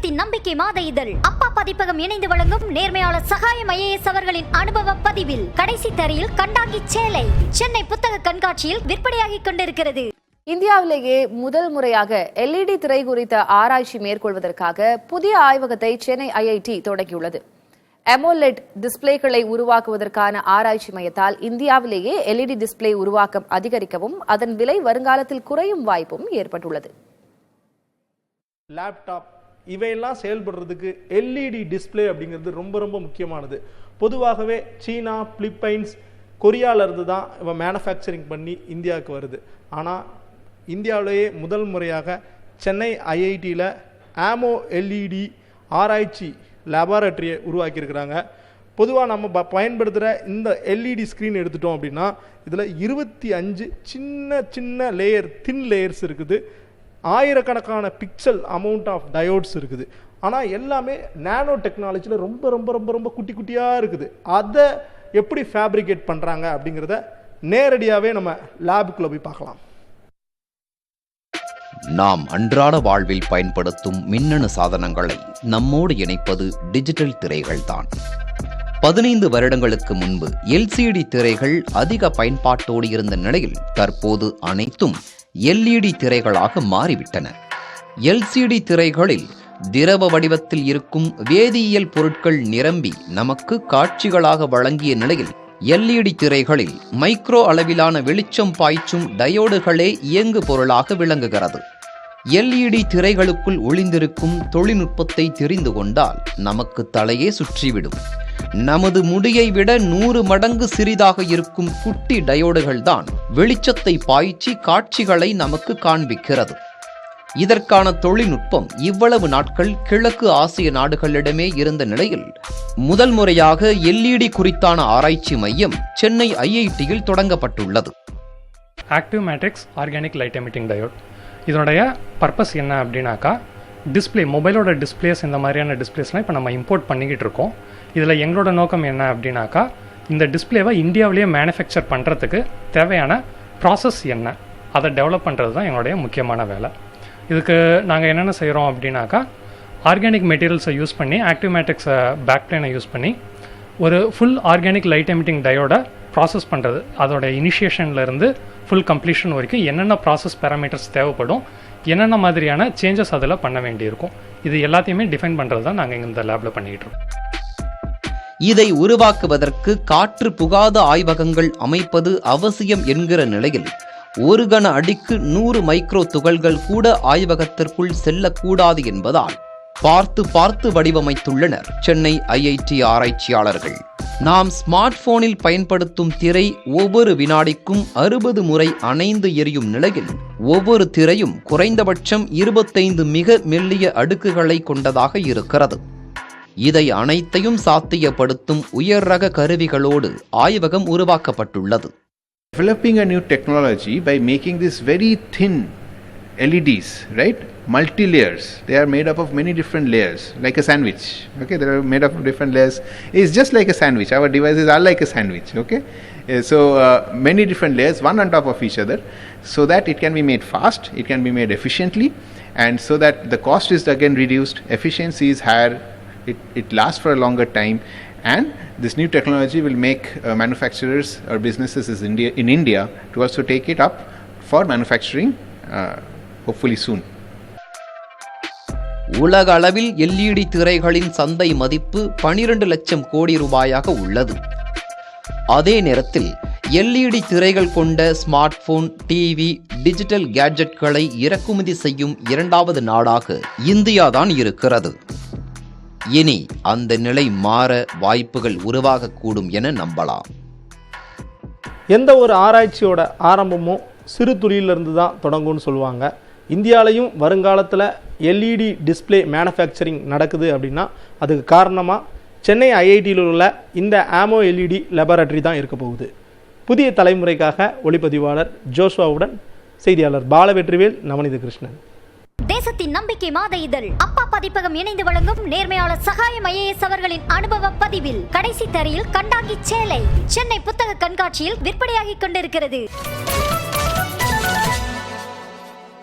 தேசத்தின் நம்பிக்கை மாத இதழ் அப்பா பதிப்பகம் இணைந்து வழங்கும் நேர்மையாளர் சகாயம் IAS அவர்களின் அனுபவ பதிவில் கடைசி தரையில் கண்டாங்கி சேலை சென்னை புத்தக கண்காட்சியில் விற்பனையாகிக் கொண்டிருக்கிறது. இந்தியாவிலேயே முதல் முறையாக LED திரை குறித்த ஆராய்ச்சி மேற்கொள்வதற்காக புதிய ஆய்வகத்தை சென்னை IIT தொடங்கியுள்ளது. AMOLED டிஸ்பிளேக்களை உருவாக்குவதற்கான ஆராய்ச்சி மையத்தால் இந்தியாவிலேயே LED டிஸ்பிளே உருவாக்கம் அதிகரிக்கவும் அதன் விலை வருங்காலத்தில் குறையும் வாய்ப்பும் ஏற்பட்டுள்ளது. லேப்டாப் இவையெல்லாம் செயல்படுறதுக்கு LED டிஸ்பிளே அப்படிங்கிறது ரொம்ப ரொம்ப முக்கியமானது. பொதுவாகவே சீனா, பிலிப்பைன்ஸ், கொரியாவிலிருந்து தான் இவன் மேனுஃபேக்சரிங் பண்ணி இந்தியாவுக்கு வருது. ஆனால் இந்தியாவிலேயே முதல் முறையாக சென்னை IITயில் AMOLED ஆராய்ச்சி லேபார்டரியை உருவாக்கியிருக்கிறாங்க. பொதுவாக நம்ம பயன்படுத்துகிற இந்த LED ஸ்க்ரீன் எடுத்துட்டோம் அப்படின்னா இதில் 25 சின்ன சின்ன தின் லேயர்ஸ் இருக்குது. ஆயிரக்கணக்கான பிக்சல் அமௌண்ட் ஆஃப் டயோட்ஸ் இருக்குது. ஆனால் எல்லாமே நானோ டெக்னாலஜியில் ரொம்ப ரொம்ப ரொம்ப ரொம்ப குட்டி குட்டியாக இருக்குது. அதை எப்படி ஃபேப்ரிகேட் பண்ணுறாங்க அப்படிங்கிறத நேரடியாகவே நம்ம லேபுக்குள்ளே போய் பார்க்கலாம். நாம் அன்றாட வாழ்வில் பயன்படுத்தும் மின்னணு சாதனங்களை நம்மோடு இணைப்பது டிஜிட்டல் திரைகள்தான். 15 வருடங்களுக்கு முன்பு LCD திரைகள் அதிக பயன்பாட்டோடு இருந்த நிலையில் தற்போது அனைத்தும் LED திரைகளாக மாறிவிட்டன. LCD திரைகளில் திரவ வடிவத்தில் இருக்கும் வேதியியல் பொருட்கள் நிரம்பி நமக்கு காட்சிகளாக வழங்கிய நிலையில் LED திரைகளில் மைக்ரோ அளவிலான வெளிச்சம் பாய்ச்சும் டயோடுகளே இயங்கு பொருளாக விளங்குகிறது. LED திரைகளுக்குள் ஒளிந்திருக்கும் தொழில்நுட்பத்தை தெரிந்து கொண்டால் நமக்கு தலையே சுற்றிவிடும். நமது முடியை விட 100 மடங்கு சிறிதாக இருக்கும் குட்டி டயோடுகள் தான் வெளிச்சத்தை பாய்ச்சி காட்சிகளை நமக்கு காண்பிக்கிறது. இதற்கான தொழில்நுட்பம் இவ்வளவு நாட்கள் கிழக்கு ஆசிய நாடுகளிடமே இருந்த நிலையில் முதல் முறையாக LED குறித்தான ஆராய்ச்சி மையம் சென்னை IITயில் தொடங்கப்பட்டுள்ளது. Active matrix organic light emitting diode இதனுடைய பர்பஸ் என்ன அப்படின்னாக்கா, டிஸ்பிளே மொபைலோட டிஸ்பிளேஸ் இந்த மாதிரியான டிஸ்பிளேஸ்லாம் இப்போ நம்ம இம்போர்ட் பண்ணிக்கிட்டு இருக்கோம். இதில் எங்களோட நோக்கம் என்ன அப்படின்னாக்கா, இந்த டிஸ்பிளேவை இந்தியாவிலேயே மேனுஃபேக்சர் பண்ணுறதுக்கு தேவையான ப்ராசஸ் என்ன அதை டெவலப் பண்ணுறது தான் எங்களுடைய முக்கியமான வேலை. இதுக்கு நாங்கள் என்னென்ன செய்கிறோம் அப்படின்னாக்கா, ஆர்கானிக் மெட்டீரியல்ஸை யூஸ் பண்ணி ஆக்டிவ் மேட்ரிக்ஸை பேக் பிளேனை யூஸ் பண்ணி ஒரு full organic light emitting diode process பண்ணுறது, அதோட இனிஷியேஷன்லேருந்து ஃபுல் கம்ப்ளீஷன் வரைக்கும் என்னென்ன ப்ராசஸ் பேராமீட்டர்ஸ் தேவைப்படும், என்னென்ன மாதிரியான சேஞ்சஸ் அதில் பண்ண வேண்டியிருக்கும், இது எல்லாத்தையுமே டிஃபைன் பண்ணுறது தான் நாங்கள் இந்த லேபில் பண்ணிக்கிட்டு இருக்கோம். இதை உருவாக்குவதற்கு காற்று புகாத ஆய்வகங்கள் அமைப்பது அவசியம் என்கிற நிலையில் ஒரு கன அடிக்கு 100 மைக்ரோ துகள்கள் கூட ஆய்வகத்திற்குள் செல்லக்கூடாது என்பதால் பார்த்து வடிவமைத்துள்ளனர் சென்னை IIT ஆராய்ச்சியாளர்கள். நாம் ஸ்மார்ட் போனில் பயன்படுத்தும் திரை ஒவ்வொரு வினாடிக்கும் 60 முறை அணைந்து எரியும் நிலையில் ஒவ்வொரு திரையும் குறைந்தபட்சம் 25 மிக மெல்லிய அடுக்குகளை கொண்டதாக இருக்கிறது. இதை அனைத்தையும் சாத்தியப்படுத்தும் உயர் ரக கருவிகளோடு ஆய்வகம் உருவாக்கப்பட்டுள்ளது. Developing a new technology by making this very thin LEDs, right? Multi-layers. They are made up of many different layers, like a sandwich. Okay, they are made up of different layers. It's just like a sandwich. Our devices are like a sandwich. Okay, so many different layers, one on top of each other, so that it can be made fast, it can be made efficiently, and so that the cost is again reduced, efficiency is higher, it lasts for a longer time, and this new technology will make manufacturers or businesses in India to also take it up for manufacturing, hopefully soon. உலக அளவில் LED திரைகளின் சந்தை மதிப்பு 12 லட்சம் கோடி ரூபாயாக உள்ளது. அதே நேரத்தில் LED திரைகள் கொண்ட ஸ்மார்ட் போன், டிவி, டிஜிட்டல் கேட்ஜெட்களை இறக்குமதி செய்யும் 2வது நாடாக இந்தியாதான் இருக்கிறது. இனி அந்த நிலை மாற வாய்ப்புகள் உருவாகக்கூடும் என நம்பலாம். எந்த ஒரு ஆராய்ச்சியோட ஆரம்பமும் சிறு துளியிலிருந்து தான் தொடங்கும்னு சொல்லுவாங்க. இந்தியாவிலையும் வருங்காலத்தில் LED டிஸ்பிளே மேனுஃபேக்சரிங் நடக்குது அப்படின்னா அதுக்கு காரணமாக சென்னை IITயில் உள்ள இந்த AMOLED லேபார்டரி தான் இருக்க போகுது. புதிய தலைமுறைக்காக ஒளிப்பதிவாளர் ஜோஷ்வாவுடன் செய்தியாளர் பாலவெற்றிவேல், நவநீத கிருஷ்ணன். தேசத்தின் நம்பிக்கை மாத இதழ் அப்பா பதிப்பகம் இணைந்து வழங்கும் நேர்மையாளர் சகாயம் IAS அவர்களின் அனுபவ பதிவில் கடைசி தரையில் கண்டாங்கி சேலை சென்னை புத்தக கண்காட்சியில் விற்பனையாகிக் கொண்டிருக்கிறது.